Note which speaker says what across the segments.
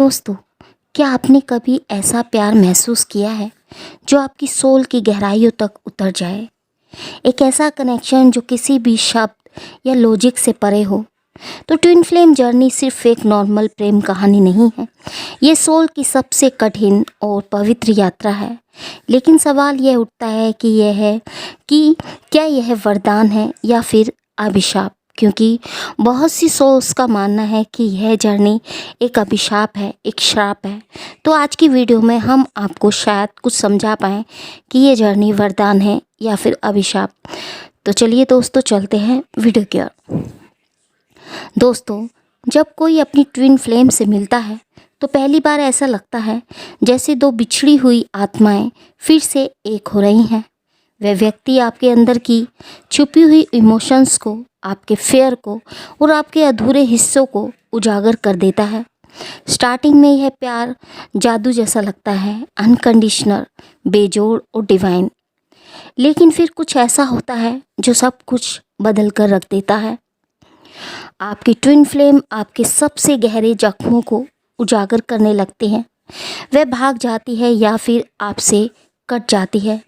Speaker 1: दोस्तों, क्या आपने कभी ऐसा प्यार महसूस किया है जो आपकी सोल की गहराइयों तक उतर जाए? एक ऐसा कनेक्शन जो किसी भी शब्द या लॉजिक से परे हो। तो ट्विन फ्लेम जर्नी सिर्फ एक नॉर्मल प्रेम कहानी नहीं है, ये सोल की सबसे कठिन और पवित्र यात्रा है। लेकिन सवाल यह उठता है कि क्या यह वरदान है या फिर अभिशाप? क्योंकि बहुत सी सोल्स का मानना है कि यह जर्नी एक अभिशाप है, एक श्राप है। तो आज की वीडियो में हम आपको शायद कुछ समझा पाएँ कि ये जर्नी वरदान है या फिर अभिशाप। तो चलिए दोस्तों, चलते हैं वीडियो की ओर। दोस्तों, जब कोई अपनी ट्विन फ्लेम से मिलता है तो पहली बार ऐसा लगता है जैसे दो बिछड़ी हुई आत्माएं फिर से एक हो रही हैं। वह व्यक्ति आपके अंदर की छुपी हुई इमोशंस को, आपके फेयर को और आपके अधूरे हिस्सों को उजागर कर देता है। स्टार्टिंग में यह प्यार जादू जैसा लगता है, अनकंडीशनल, बेजोड़ और डिवाइन। लेकिन फिर कुछ ऐसा होता है जो सब कुछ बदल कर रख देता है। आपकी ट्विन फ्लेम आपके सबसे गहरे जख्मों को उजागर करने लगते हैं। वह भाग जाती है या फिर आपसे कट जाती है।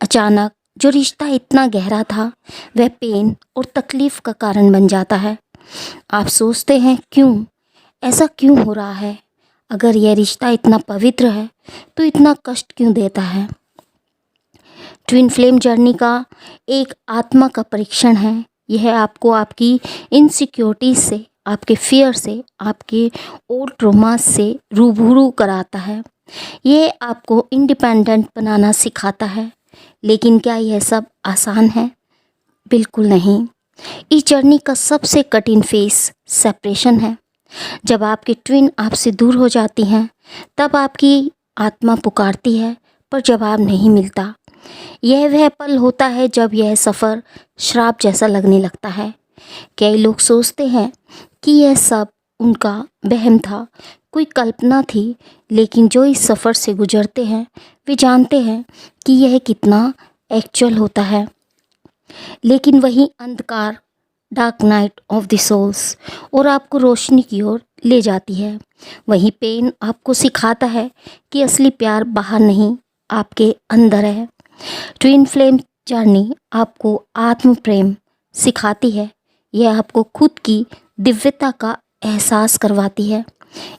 Speaker 1: अचानक जो रिश्ता इतना गहरा था वह पेन और तकलीफ़ का कारण बन जाता है। आप सोचते हैं ऐसा क्यों हो रहा है? अगर यह रिश्ता इतना पवित्र है तो इतना कष्ट क्यों देता है? ट्विन फ्लेम जर्नी का एक आत्मा का परीक्षण है। यह आपको आपकी इनसिक्योरिटीज से, आपके फियर से, आपके ओल्ड ट्रॉमास से रूबरू कराता है। यह आपको इंडिपेंडेंट बनाना सिखाता है। लेकिन क्या यह सब आसान है? बिल्कुल नहीं। इस जर्नी का सबसे कठिन फेस सेपरेशन है। जब आपकी ट्विन आपसे दूर हो जाती हैं तब आपकी आत्मा पुकारती है पर जवाब नहीं मिलता। यह वह पल होता है जब यह सफ़र श्राप जैसा लगने लगता है। कई लोग सोचते हैं कि यह सब उनका वहम था, कोई कल्पना थी। लेकिन जो इस सफ़र से गुजरते हैं वे जानते हैं कि यह कितना एक्चुअल होता है। लेकिन वही अंधकार, dark night of the souls, और आपको रोशनी की ओर ले जाती है। वही पेन आपको सिखाता है कि असली प्यार बाहर नहीं, आपके अंदर है। ट्विन फ्लेम जर्नी आपको आत्म प्रेम सिखाती है। यह आपको खुद की दिव्यता का एहसास करवाती है।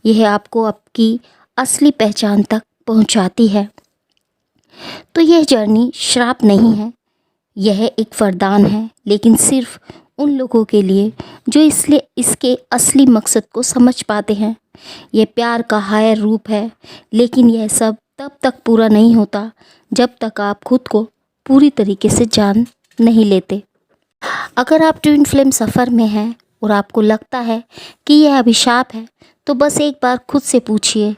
Speaker 1: यह आपको आपकी असली पहचान तक पहुंचाती है। तो यह जर्नी श्राप नहीं है, यह एक वरदान है। लेकिन सिर्फ उन लोगों के लिए जो इसके असली मकसद को समझ पाते हैं। यह प्यार का हायर रूप है। लेकिन यह सब तब तक पूरा नहीं होता जब तक आप खुद को पूरी तरीके से जान नहीं लेते। अगर आप ट्विन फ्लेम सफ़र में हैं और आपको लगता है कि यह अभिशाप है तो बस एक बार खुद से पूछिए,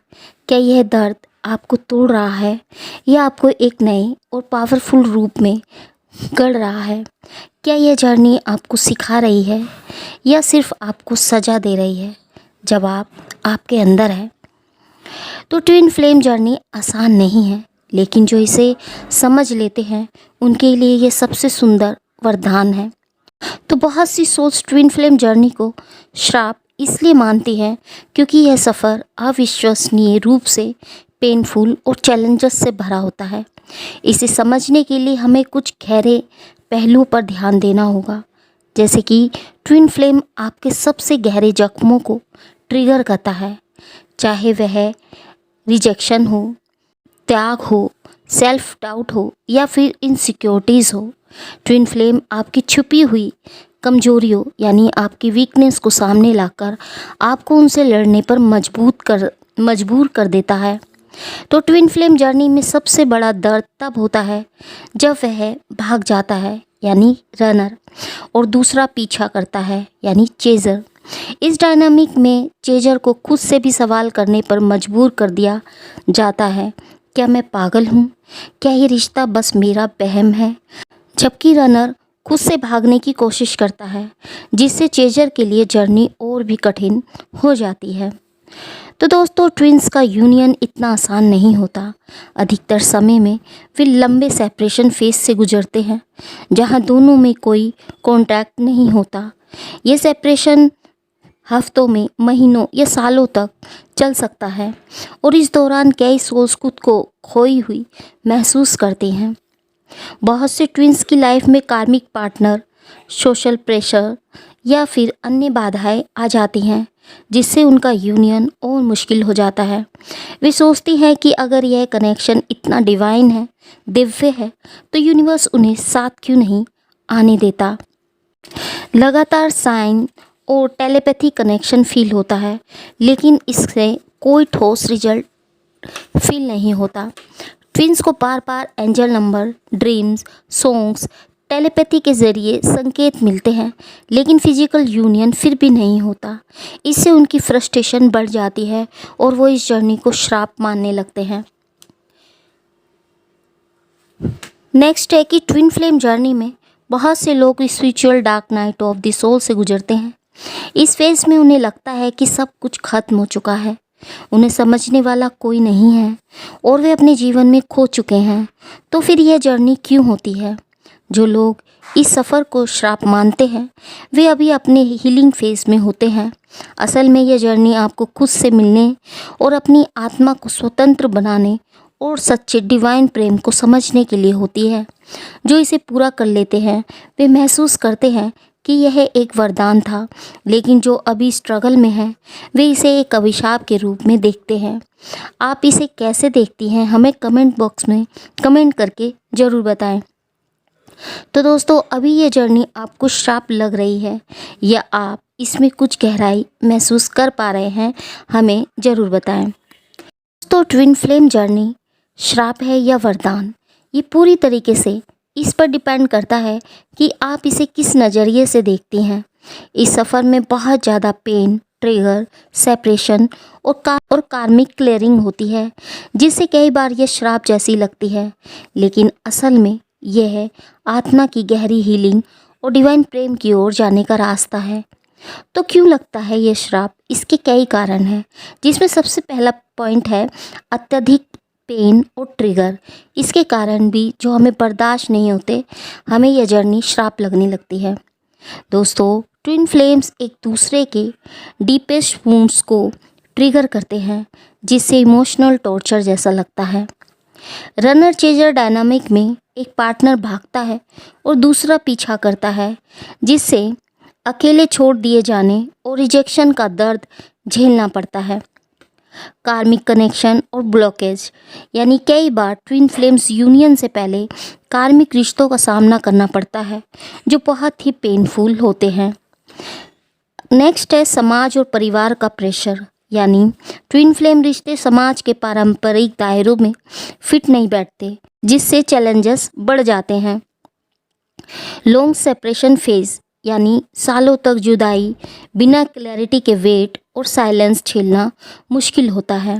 Speaker 1: क्या यह दर्द आपको तोड़ रहा है या आपको एक नए और पावरफुल रूप में गढ़ रहा है? क्या यह जर्नी आपको सिखा रही है या सिर्फ आपको सजा दे रही है? जवाब आपके अंदर है। तो ट्विन फ्लेम जर्नी आसान नहीं है, लेकिन जो इसे समझ लेते हैं उनके लिए ये सबसे सुंदर वरदान है। तो बहुत सी सोल्स ट्विन फ्लेम जर्नी को श्राप इसलिए मानती हैं क्योंकि यह सफ़र अविश्वसनीय रूप से पेनफुल और चैलेंजेस से भरा होता है। इसे समझने के लिए हमें कुछ गहरे पहलुओं पर ध्यान देना होगा, जैसे कि ट्विन फ्लेम आपके सबसे गहरे जख्मों को ट्रिगर करता है, चाहे वह रिजेक्शन हो, त्याग हो, सेल्फ डाउट हो या फिर इनसिक्योरिटीज़ हो। ट्विन फ्लेम आपकी छुपी हुई कमजोरियों यानी आपकी वीकनेस को सामने लाकर आपको उनसे लड़ने पर मजबूर कर देता है। तो ट्विन फ्लेम जर्नी में सबसे बड़ा दर्द तब होता है जब वह भाग जाता है यानी रनर, और दूसरा पीछा करता है यानी चेजर। इस डायनामिक में चेजर को खुद से भी सवाल करने पर मजबूर कर दिया जाता है, क्या मैं पागल हूँ? क्या ये रिश्ता बस मेरा वहम है? जबकि रनर खुद से भागने की कोशिश करता है, जिससे चेजर के लिए जर्नी और भी कठिन हो जाती है। तो दोस्तों, ट्विन्स का यूनियन इतना आसान नहीं होता। अधिकतर समय में वे लंबे सेपरेशन फेज से गुजरते हैं जहां दोनों में कोई कांटेक्ट नहीं होता। ये सेपरेशन हफ्तों में, महीनों या सालों तक चल सकता है और इस दौरान कई सोल्स खुद को खोई हुई महसूस करते हैं। बहुत से ट्विंस की लाइफ में कार्मिक पार्टनर, सोशल प्रेशर या फिर अन्य बाधाएं आ जाती हैं, जिससे उनका यूनियन और मुश्किल हो जाता है। वे सोचती हैं कि अगर यह कनेक्शन इतना डिवाइन है, दिव्य है, तो यूनिवर्स उन्हें साथ क्यों नहीं आने देता। लगातार साइन और टेलीपैथी कनेक्शन फील होता है, लेकिन इससे कोई ठोस रिजल्ट फील नहीं होता। ट्विंस को बार बार angel number, dreams, songs, telepathy के ज़रिए संकेत मिलते हैं, लेकिन फिजिकल यूनियन फिर भी नहीं होता। इससे उनकी फ्रस्ट्रेशन बढ़ जाती है और वो इस जर्नी को श्राप मानने लगते हैं। नेक्स्ट है कि ट्विन फ्लेम जर्नी में बहुत से लोग spiritual dark night of the soul से गुजरते हैं। इस फेज में उन्हें लगता है कि सब कुछ खत्म हो चुका है, उन्हें समझने वाला कोई नहीं है और वे अपने जीवन में खो चुके हैं। तो फिर यह जर्नी क्यों होती है? जो लोग इस सफ़र को श्राप मानते हैं, वे अभी अपने हीलिंग फेज में होते हैं। असल में यह जर्नी आपको खुद से मिलने और अपनी आत्मा को स्वतंत्र बनाने और सच्चे डिवाइन प्रेम को समझने के लिए होती है। जो इसे पूरा कर लेते हैं वे महसूस करते हैं कि यह एक वरदान था, लेकिन जो अभी स्ट्रगल में हैं वे इसे एक अभिशाप के रूप में देखते हैं। आप इसे कैसे देखती हैं, हमें कमेंट बॉक्स में कमेंट करके ज़रूर बताएं। तो दोस्तों, अभी ये जर्नी आपको श्राप लग रही है या आप इसमें कुछ गहराई महसूस कर पा रहे हैं, हमें ज़रूर बताएं। दोस्तों, ट्विन फ्लेम जर्नी श्राप है या वरदान, ये पूरी तरीके से इस पर डिपेंड करता है कि आप इसे किस नज़रिए से देखती हैं। इस सफ़र में बहुत ज़्यादा पेन, ट्रिगर, सेपरेशन और कार्मिक क्लियरिंग होती है, जिससे कई बार यह श्राप जैसी लगती है, लेकिन असल में यह है आत्मा की गहरी हीलिंग और डिवाइन प्रेम की ओर जाने का रास्ता है। तो क्यों लगता है ये श्राप? इसके कई कारण हैं, जिसमें सबसे पहला पॉइंट है अत्यधिक पेन और ट्रिगर। इसके कारण भी जो हमें बर्दाश्त नहीं होते, हमें यह जर्नी श्राप लगने लगती है। दोस्तों, ट्विन फ्लेम्स एक दूसरे के डीपेस्ट वुंड्स को ट्रिगर करते हैं, जिससे इमोशनल टॉर्चर जैसा लगता है। रनर चेजर डायनामिक में एक पार्टनर भागता है और दूसरा पीछा करता है, जिससे अकेले छोड़ दिए जाने और रिजेक्शन का दर्द झेलना पड़ता है। कार्मिक कनेक्शन और ब्लॉकेज, यानी कई बार ट्विन फ्लेम्स यूनियन से पहले कार्मिक रिश्तों का सामना करना पड़ता है, जो बहुत ही पेनफुल होते हैं। नेक्स्ट है समाज और परिवार का प्रेशर, यानी ट्विन फ्लेम रिश्ते समाज के पारंपरिक दायरों में फिट नहीं बैठते, जिससे चैलेंजेस बढ़ जाते हैं। लॉन्ग सेपरेशन फेज, यानी सालों तक जुदाई, बिना क्लैरिटी के वेट और साइलेंस झेलना मुश्किल होता है।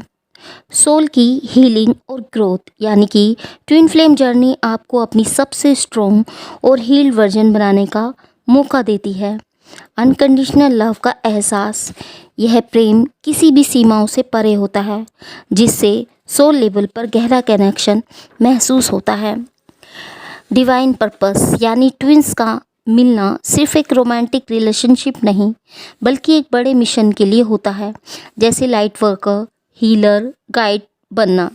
Speaker 1: सोल की हीलिंग और ग्रोथ, यानी कि ट्विन फ्लेम जर्नी आपको अपनी सबसे स्ट्रॉन्ग और हील्ड वर्जन बनाने का मौका देती है। अनकंडीशनल लव का एहसास, यह प्रेम किसी भी सीमाओं से परे होता है, जिससे सोल लेवल पर गहरा कनेक्शन महसूस होता है। डिवाइन पर्पस, यानी ट्विंस का मिलना सिर्फ एक रोमांटिक रिलेशनशिप नहीं, बल्कि एक बड़े मिशन के लिए होता है, जैसे लाइट वर्कर, हीलर, गाइड बनना।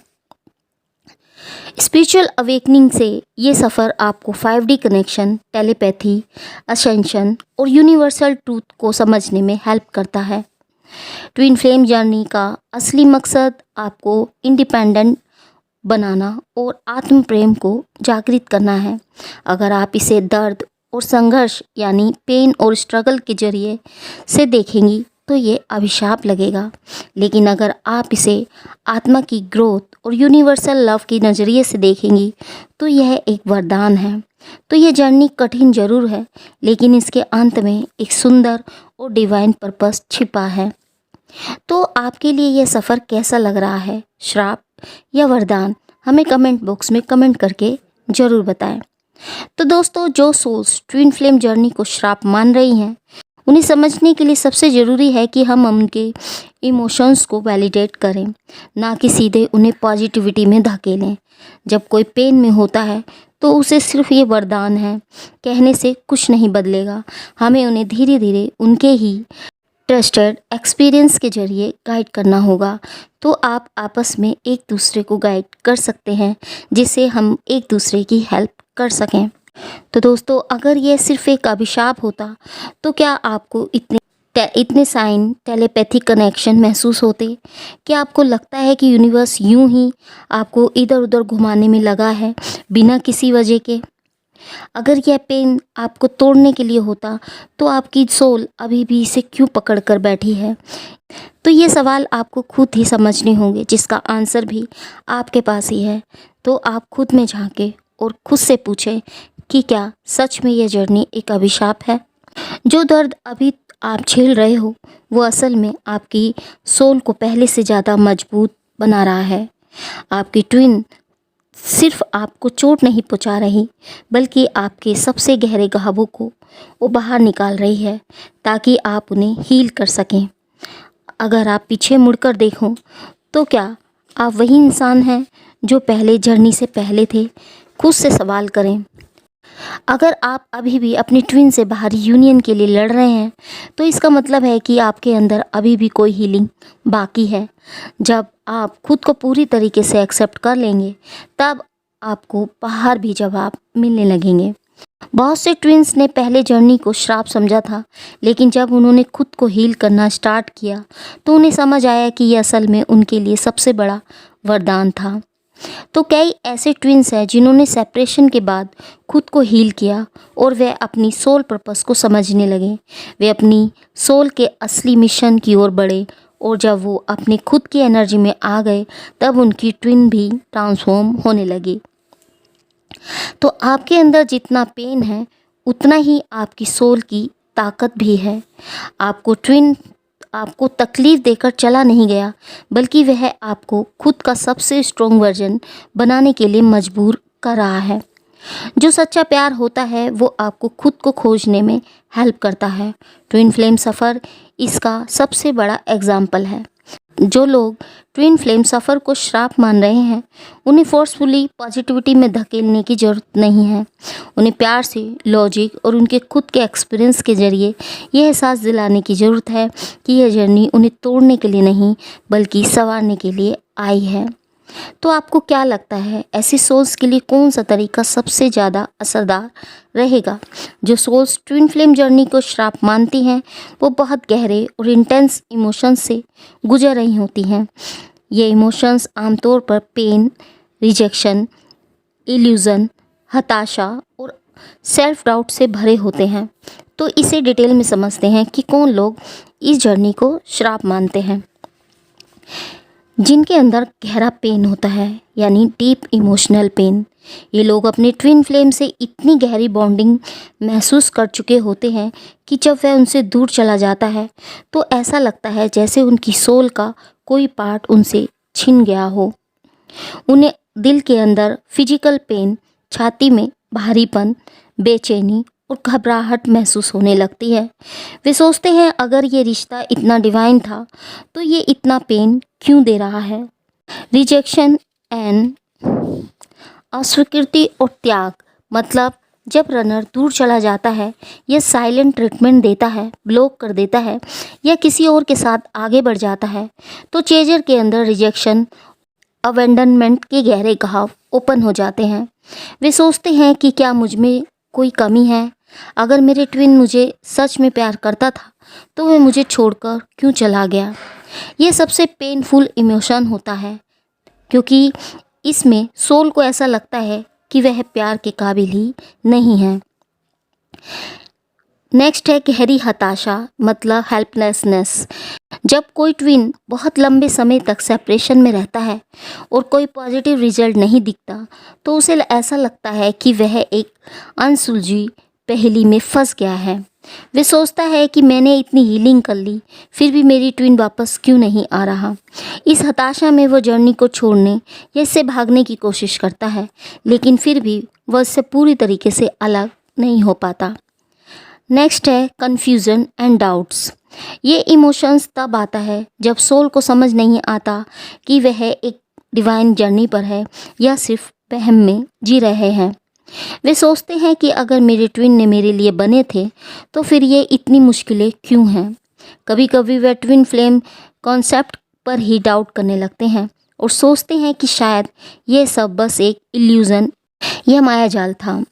Speaker 1: स्पिरिचुअल अवेकनिंग से ये सफ़र आपको 5D कनेक्शन, टेलीपैथी, असेंशन और यूनिवर्सल ट्रूथ को समझने में हेल्प करता है। ट्विन फ्लेम जर्नी का असली मकसद आपको इंडिपेंडेंट बनाना और आत्म प्रेम को जागृत करना है। अगर आप इसे दर्द और संघर्ष, यानी पेन और स्ट्रगल के जरिए से देखेंगी तो ये अभिशाप लगेगा, लेकिन अगर आप इसे आत्मा की ग्रोथ और यूनिवर्सल लव के नज़रिए से देखेंगी तो यह एक वरदान है। तो यह जर्नी कठिन जरूर है, लेकिन इसके अंत में एक सुंदर और डिवाइन पर्पस छिपा है। तो आपके लिए यह सफ़र कैसा लग रहा है, श्राप या वरदान? हमें कमेंट बॉक्स में कमेंट करके ज़रूर बताएं। तो दोस्तों, जो सोल्स ट्विन फ्लेम जर्नी को श्राप मान रही हैं, उन्हें समझने के लिए सबसे ज़रूरी है कि हम उनके इमोशंस को वैलिडेट करें, ना कि सीधे उन्हें पॉजिटिविटी में धकेलें। जब कोई पेन में होता है तो उसे सिर्फ ये वरदान है कहने से कुछ नहीं बदलेगा। हमें उन्हें धीरे धीरे उनके ही ट्रस्टेड एक्सपीरियंस के ज़रिए गाइड करना होगा। तो आप आपस में एक दूसरे को गाइड कर सकते हैं, जिससे हम एक दूसरे की हेल्प कर सकें। तो दोस्तों, अगर ये सिर्फ़ एक अभिशाप होता तो क्या आपको इतने साइन, टेलीपैथिक कनेक्शन महसूस होते? क्या आपको लगता है कि यूनिवर्स यूं ही आपको इधर उधर घुमाने में लगा है बिना किसी वजह के? अगर यह पेन आपको तोड़ने के लिए होता तो आपकी सोल अभी भी इसे क्यों पकड़ कर बैठी है? तो ये सवाल आपको खुद ही समझने होंगे, जिसका आंसर भी आपके पास ही है। तो आप खुद में झांकें और खुद से पूछें कि क्या सच में यह जर्नी एक अभिशाप है? जो दर्द अभी आप झेल रहे हो वो असल में आपकी सोल को पहले से ज़्यादा मजबूत बना रहा है। आपकी ट्विन सिर्फ आपको चोट नहीं पहुंचा रही, बल्कि आपके सबसे गहरे घावों को वो बाहर निकाल रही है, ताकि आप उन्हें हील कर सकें। अगर आप पीछे मुड़कर देखो तो क्या आप वही इंसान हैं जो पहले जर्नी से पहले थे? खुद से सवाल करें। अगर आप अभी भी अपनी ट्विन से बाहरी यूनियन के लिए लड़ रहे हैं तो इसका मतलब है कि आपके अंदर अभी भी कोई हीलिंग बाकी है। जब आप खुद को पूरी तरीके से एक्सेप्ट कर लेंगे, तब आपको बाहर भी जवाब मिलने लगेंगे। बहुत से ट्विन्स ने पहले जर्नी को श्राप समझा था, लेकिन जब उन्होंने खुद को हील करना स्टार्ट किया तो उन्हें समझ आया कि यह असल में उनके लिए सबसे बड़ा वरदान था। तो कई ऐसे ट्विन्स हैं जिन्होंने सेपरेशन के बाद खुद को हील किया और वे अपनी सोल पर्पस को समझने लगे। वे अपनी सोल के असली मिशन की ओर बढ़े, और जब वो अपनी खुद की एनर्जी में आ गए तब उनकी ट्विन भी ट्रांसफॉर्म होने लगी। तो आपके अंदर जितना पेन है उतना ही आपकी सोल की ताकत भी है। आपको तकलीफ़ देकर चला नहीं गया, बल्कि वह आपको खुद का सबसे स्ट्रॉन्ग वर्जन बनाने के लिए मजबूर कर रहा है। जो सच्चा प्यार होता है वो आपको खुद को खोजने में हेल्प करता है। ट्विन फ्लेम सफ़र इसका सबसे बड़ा एग्जाम्पल है। जो लोग ट्विन फ्लेम सफ़र को श्राप मान रहे हैं, उन्हें फोर्सफुली पॉजिटिविटी में धकेलने की ज़रूरत नहीं है। उन्हें प्यार से, लॉजिक और उनके खुद के एक्सपीरियंस के ज़रिए यह एहसास दिलाने की ज़रूरत है कि यह जर्नी उन्हें तोड़ने के लिए नहीं, बल्कि संवारने के लिए आई है। तो आपको क्या लगता है, ऐसी सोल्स के लिए कौन सा तरीका सबसे ज़्यादा असरदार रहेगा? जो सोल्स ट्विन फ्लेम जर्नी को श्राप मानती हैं वो बहुत गहरे और इंटेंस इमोशंस से गुजर रही होती हैं। ये इमोशंस आमतौर पर पेन, रिजेक्शन, इल्यूज़न, हताशा और सेल्फ डाउट से भरे होते हैं। तो इसे डिटेल में समझते हैं कि कौन लोग इस जर्नी को श्राप मानते हैं। जिनके अंदर गहरा पेन होता है, यानी डीप इमोशनल पेन। ये लोग अपने ट्विन फ्लेम से इतनी गहरी बॉन्डिंग महसूस कर चुके होते हैं कि जब वह उनसे दूर चला जाता है तो ऐसा लगता है जैसे उनकी सोल का कोई पार्ट उनसे छिन गया हो। उन्हें दिल के अंदर फिजिकल पेन, छाती में भारीपन, बेचैनी और घबराहट महसूस होने लगती है। वे सोचते हैं अगर ये रिश्ता इतना डिवाइन था तो ये इतना पेन क्यों दे रहा है। रिजेक्शन एंड अस्वीकृति और त्याग, मतलब जब रनर दूर चला जाता है या साइलेंट ट्रीटमेंट देता है, ब्लॉक कर देता है या किसी और के साथ आगे बढ़ जाता है, तो चेजर के अंदर रिजेक्शन, अबैंडनमेंट के गहरे घाव ओपन हो जाते हैं। वे सोचते हैं कि क्या मुझ में कोई कमी है? अगर मेरे ट्विन मुझे सच में प्यार करता था तो वह मुझे छोड़कर क्यों चला गया? ये सबसे पेनफुल इमोशन होता है, क्योंकि इसमें सोल को ऐसा लगता है कि वह प्यार के काबिल ही नहीं है। नेक्स्ट है गहरी हताशा, मतलब हेल्पलेसनेस। जब कोई ट्विन बहुत लंबे समय तक सेपरेशन में रहता है और कोई पॉजिटिव रिजल्ट नहीं दिखता तो उसे ऐसा लगता है कि वह एक अनसुलझी पहेली में फंस गया है। वे सोचता है कि मैंने इतनी हीलिंग कर ली, फिर भी मेरी ट्विन वापस क्यों नहीं आ रहा। इस हताशा में वो जर्नी को छोड़ने या इससे भागने की कोशिश करता है, लेकिन फिर भी वह इससे पूरी तरीके से अलग नहीं हो पाता। नेक्स्ट है कन्फ्यूज़न एंड डाउट्स। ये इमोशंस तब आता है जब सोल को समझ नहीं आता कि वह एक डिवाइन जर्नी पर है या सिर्फ वहम में जी रहे हैं। वे सोचते हैं कि अगर मेरे ट्विन ने मेरे लिए बने थे तो फिर ये इतनी मुश्किलें क्यों हैं। कभी कभी वे ट्विन फ्लेम कॉन्सेप्ट पर ही डाउट करने लगते हैं और सोचते हैं कि शायद ये सब बस एक इल्यूज़न या मायाजाल था।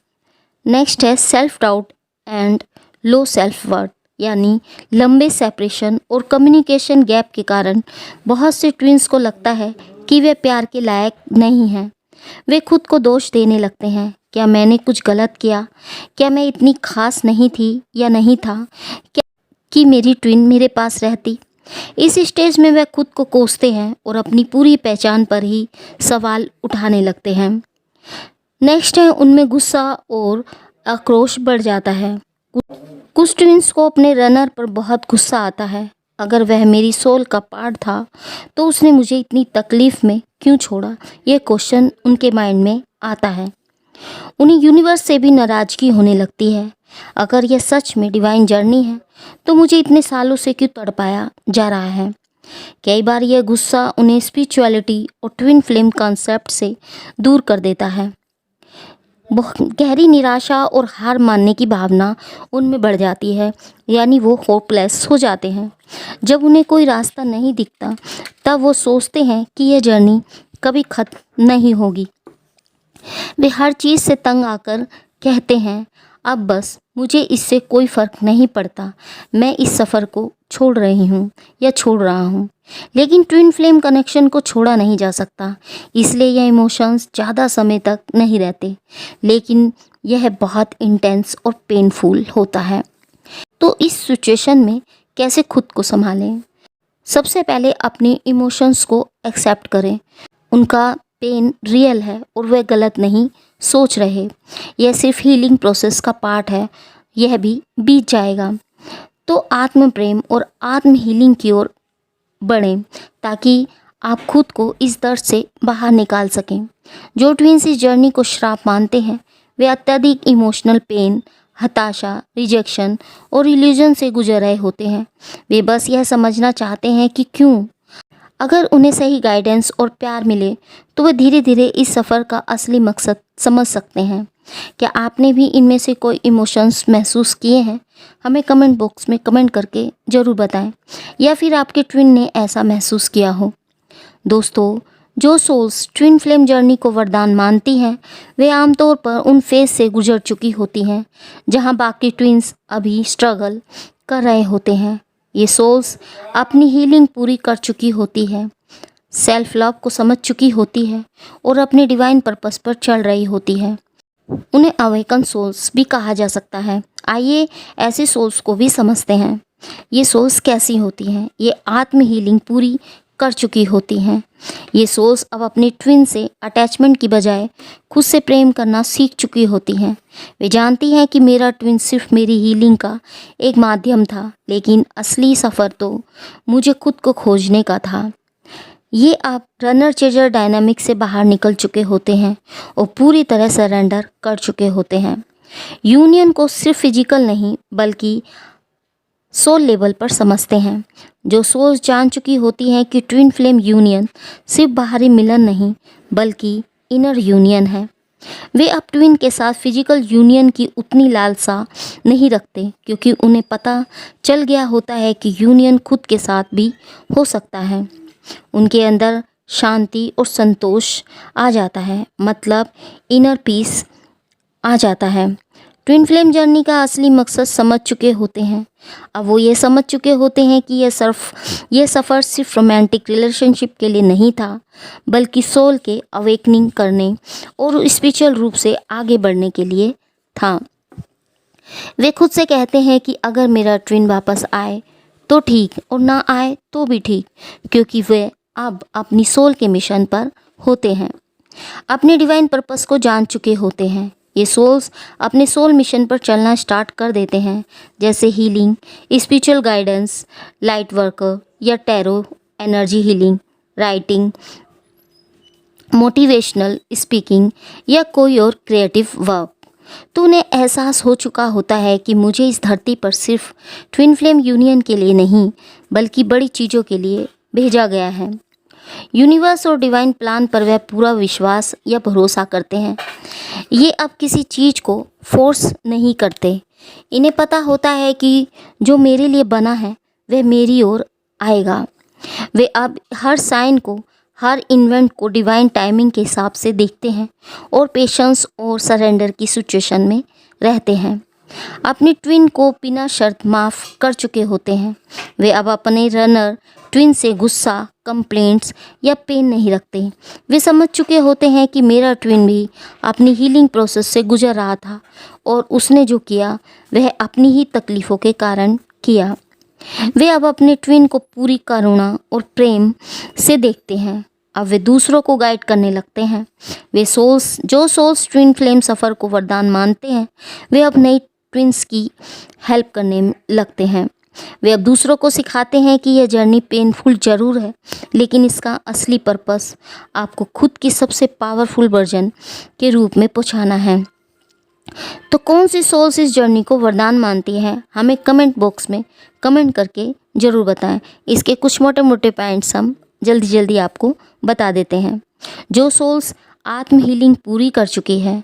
Speaker 1: नेक्स्ट है self doubt and low self worth, यानी लंबे सेपरेशन और कम्युनिकेशन गैप के कारण बहुत से ट्विंस को लगता है कि वे प्यार के लायक नहीं हैं। वे खुद को दोष देने लगते हैं, क्या मैंने कुछ गलत किया, क्या मैं इतनी खास नहीं थी या नहीं था, क्या कि मेरी ट्विन मेरे पास रहती। इस स्टेज में वे खुद को कोसते हैं और अपनी पूरी पहचान पर ही सवाल उठाने लगते हैं। नेक्स्ट है उनमें गुस्सा और आक्रोश बढ़ जाता है। कुछ ट्विंस को अपने रनर पर बहुत गुस्सा आता है। अगर वह मेरी सोल का पार्ट था तो उसने मुझे इतनी तकलीफ में क्यों छोड़ा, यह क्वेश्चन उनके माइंड में आता है। उन्हें यूनिवर्स से भी नाराज़गी होने लगती है। अगर यह सच में डिवाइन जर्नी है तो मुझे इतने सालों से क्यों तड़पाया जा रहा है। कई बार यह गुस्सा उन्हें स्पिरिचुअलिटी और ट्विन फ्लेम कॉन्सेप्ट से दूर कर देता है। गहरी निराशा और हार मानने की भावना उनमें बढ़ जाती है, यानी वो होपलेस हो जाते हैं। जब उन्हें कोई रास्ता नहीं दिखता तब वो सोचते हैं कि यह जर्नी कभी खत्म नहीं होगी। वे हर चीज़ से तंग आकर कहते हैं, अब बस मुझे इससे कोई फ़र्क नहीं पड़ता, मैं इस सफ़र को छोड़ रही हूँ या छोड़ रहा हूँ। लेकिन ट्विन फ्लेम कनेक्शन को छोड़ा नहीं जा सकता, इसलिए यह इमोशंस ज़्यादा समय तक नहीं रहते, लेकिन यह बहुत इंटेंस और पेनफुल होता है। तो इस सिचुएशन में कैसे खुद को संभालें? सबसे पहले अपने इमोशंस को एक्सेप्ट करें। उनका पेन रियल है और वे गलत नहीं सोच रहे। यह सिर्फ हीलिंग प्रोसेस का पार्ट है, यह भी बीत जाएगा। तो आत्म प्रेम और आत्म हीलिंग की ओर बढ़ें ताकि आप खुद को इस दर्द से बाहर निकाल सकें। जो ट्विंस इस जर्नी को श्राप मानते हैं वे अत्यधिक इमोशनल पेन, हताशा, रिजेक्शन और इल्यूजन से गुजर रहे होते हैं। वे बस यह समझना चाहते हैं कि क्यों। अगर उन्हें सही गाइडेंस और प्यार मिले तो वे धीरे धीरे इस सफ़र का असली मकसद समझ सकते हैं। क्या आपने भी इनमें से कोई इमोशंस महसूस किए हैं? हमें कमेंट बॉक्स में कमेंट करके ज़रूर बताएं, या फिर आपके ट्विन ने ऐसा महसूस किया हो। दोस्तों, जो सोल्स ट्विन फ्लेम जर्नी को वरदान मानती हैं वे आमतौर पर उन फेज से गुजर चुकी होती हैं जहां बाकी ट्विन्स अभी स्ट्रगल कर रहे होते हैं। ये सोल्स अपनी हीलिंग पूरी कर चुकी होती है, सेल्फ लव को समझ चुकी होती है और अपने डिवाइन पर्पस पर चल रही होती है। उन्हें अवेकन सोल्स भी कहा जा सकता है। आइए ऐसे सोल्स को भी समझते हैं। ये सोल्स कैसी होती हैं? ये आत्म हीलिंग पूरी कर चुकी होती हैं। ये सोल्स अब अपने ट्विन से अटैचमेंट की बजाय खुद से प्रेम करना सीख चुकी होती हैं। वे जानती हैं कि मेरा ट्विन सिर्फ मेरी हीलिंग का एक माध्यम था, लेकिन असली सफ़र तो मुझे खुद को खोजने का था। ये अब रनर चेजर डायनामिक से बाहर निकल चुके होते हैं और पूरी तरह सरेंडर कर चुके होते हैं। यूनियन को सिर्फ फिजिकल नहीं बल्कि सोल लेवल पर समझते हैं। जो सोल्स जान चुकी होती हैं कि ट्विन फ्लेम यूनियन सिर्फ बाहरी मिलन नहीं बल्कि इनर यूनियन है, वे अब ट्विन के साथ फिजिकल यूनियन की उतनी लालसा नहीं रखते, क्योंकि उन्हें पता चल गया होता है कि यूनियन खुद के साथ भी हो सकता है। उनके अंदर शांति और संतोष आ जाता है, मतलब इनर पीस आ जाता है। ट्विन फ्लेम जर्नी का असली मकसद समझ चुके होते हैं। अब वो ये समझ चुके होते हैं कि यह सफ़र सिर्फ रोमांटिक रिलेशनशिप के लिए नहीं था, बल्कि सोल के अवेकनिंग करने और स्पिरिचुअल रूप से आगे बढ़ने के लिए था। वे खुद से कहते हैं कि अगर मेरा ट्विन वापस आए तो ठीक और ना आए तो भी ठीक, क्योंकि वे अब अपनी सोल के मिशन पर होते हैं, अपने डिवाइन पर्पस को जान चुके होते हैं। ये सोल्स अपने सोल मिशन पर चलना स्टार्ट कर देते हैं, जैसे healing, spiritual guidance, light worker या tarot energy healing, writing, motivational speaking या कोई और क्रिएटिव वर्क। तो उन्हें एहसास हो चुका होता है कि मुझे इस धरती पर सिर्फ ट्विन फ्लेम यूनियन के लिए नहीं बल्कि बड़ी चीज़ों के लिए भेजा गया है। यूनिवर्स और डिवाइन प्लान पर वह पूरा विश्वास या भरोसा करते हैं। ये अब किसी चीज़ को फोर्स नहीं करते। इन्हें पता होता है कि जो मेरे लिए बना है वह मेरी ओर आएगा। वे अब हर साइन को, हर इवेंट को डिवाइन टाइमिंग के हिसाब से देखते हैं और पेशेंस और सरेंडर की सिचुएशन में रहते हैं। अपनी ट्विन को बिना शर्त माफ़ कर चुके होते हैं। वे अब अपने रनर ट्विन से गुस्सा, कंप्लेंट्स या पेन नहीं रखते। वे समझ चुके होते हैं कि मेरा ट्विन भी अपनी हीलिंग प्रोसेस से गुजर रहा था और उसने जो किया वह अपनी ही तकलीफ़ों के कारण किया। वे अब अपने ट्विन को पूरी करुणा और प्रेम से देखते हैं। अब वे दूसरों को गाइड करने लगते हैं। वे सोल्स ट्विन फ्लेम सफ़र को वरदान मानते हैं, वे अब नई ट्विन्स की हेल्प करने लगते हैं। वे अब दूसरों को सिखाते हैं कि यह जर्नी पेनफुल ज़रूर है, लेकिन इसका असली पर्पस आपको खुद की सबसे पावरफुल वर्जन के रूप में पहुंचाना है। तो कौन सी सोल्स इस जर्नी को वरदान मानती है, हमें कमेंट बॉक्स में कमेंट करके ज़रूर बताएं। इसके कुछ मोटे मोटे पॉइंट्स हम जल्दी आपको बता देते हैं। जो सोल्स आत्म हीलिंग पूरी कर चुकी है,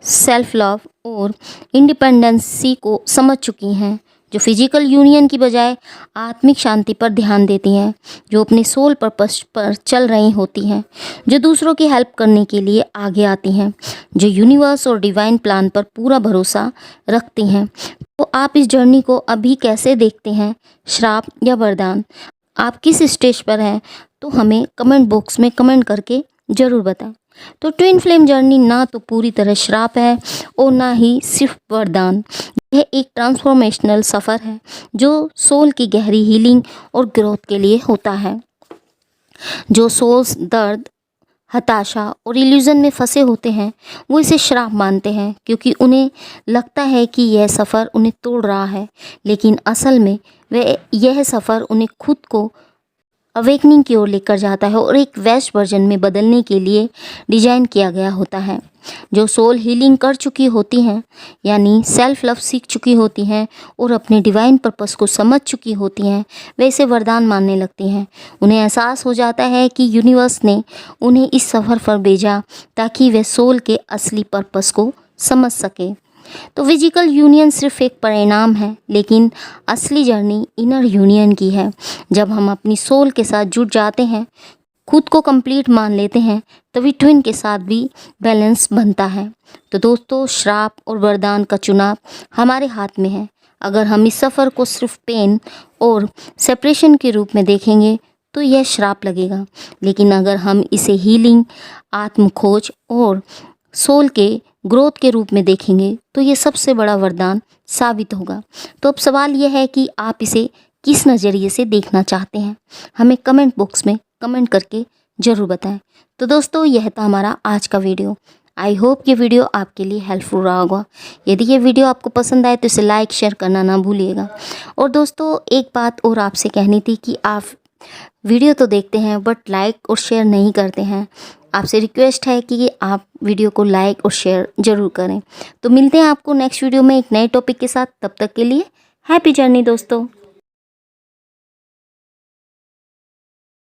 Speaker 1: सेल्फ लव और इंडिपेंडेंसी को समझ चुकी हैं, जो फिजिकल यूनियन की बजाय आत्मिक शांति पर ध्यान देती हैं, जो अपने सोल पर्पस पर चल रही होती हैं, जो दूसरों की हेल्प करने के लिए आगे आती हैं, जो यूनिवर्स और डिवाइन प्लान पर पूरा भरोसा रखती हैं। तो आप इस जर्नी को अभी कैसे देखते हैं, श्राप या वरदान? आप किस स्टेज पर हैं? तो हमें कमेंट बॉक्स में कमेंट करके ज़रूर बताएं। तो ट्विन फ्लेम जर्नी ना तो पूरी तरह श्राप है और ना ही सिर्फ वरदान। यह एक ट्रांसफॉर्मेशनल सफ़र है जो सोल की गहरी हीलिंग और ग्रोथ के लिए होता है। जो सोल्स दर्द, हताशा और इल्यूज़न में फंसे होते हैं वो इसे श्राप मानते हैं, क्योंकि उन्हें लगता है कि यह सफ़र उन्हें तोड़ रहा है, लेकिन असल में यह सफ़र उन्हें खुद को अवेकनिंग की ओर लेकर जाता है और एक बेस्ट वर्जन में बदलने के लिए डिजाइन किया गया होता है। जो सोल हीलिंग कर चुकी होती हैं, यानी सेल्फ लव सीख चुकी होती हैं और अपने डिवाइन पर्पस को समझ चुकी होती हैं, वे इसे वरदान मानने लगती हैं। उन्हें एहसास हो जाता है कि यूनिवर्स ने उन्हें इस सफ़र पर भेजा ताकि वे सोल के असली पर्पस को समझ सके। तो फिजिकल यूनियन सिर्फ एक परिणाम है, लेकिन असली जर्नी इनर यूनियन की है। जब हम अपनी सोल के साथ जुड़ जाते हैं, खुद को कंप्लीट मान लेते हैं, तभी ट्विन के साथ भी बैलेंस बनता है। तो दोस्तों, श्राप और वरदान का चुनाव हमारे हाथ में है। अगर हम इस सफ़र को सिर्फ पेन और सेपरेशन के रूप में देखेंगे तो यह श्राप लगेगा, लेकिन अगर हम इसे हीलिंग, आत्मखोज और सोल के ग्रोथ के रूप में देखेंगे तो ये सबसे बड़ा वरदान साबित होगा। तो अब सवाल यह है कि आप इसे किस नज़रिए से देखना चाहते हैं, हमें कमेंट बॉक्स में कमेंट करके ज़रूर बताएं। तो दोस्तों, यह था हमारा आज का वीडियो। आई होप ये वीडियो आपके लिए हेल्पफुल रहा होगा। यदि ये वीडियो आपको पसंद आए तो इसे लाइक शेयर करना ना भूलिएगा। और दोस्तों, एक बात और आपसे कहनी थी कि आप वीडियो तो देखते हैं बट लाइक और शेयर नहीं करते हैं। आपसे रिक्वेस्ट है कि आप वीडियो को लाइक और शेयर ज़रूर करें। तो मिलते हैं आपको नेक्स्ट वीडियो में एक नए टॉपिक के साथ। तब तक के लिए हैप्पी जर्नी दोस्तों।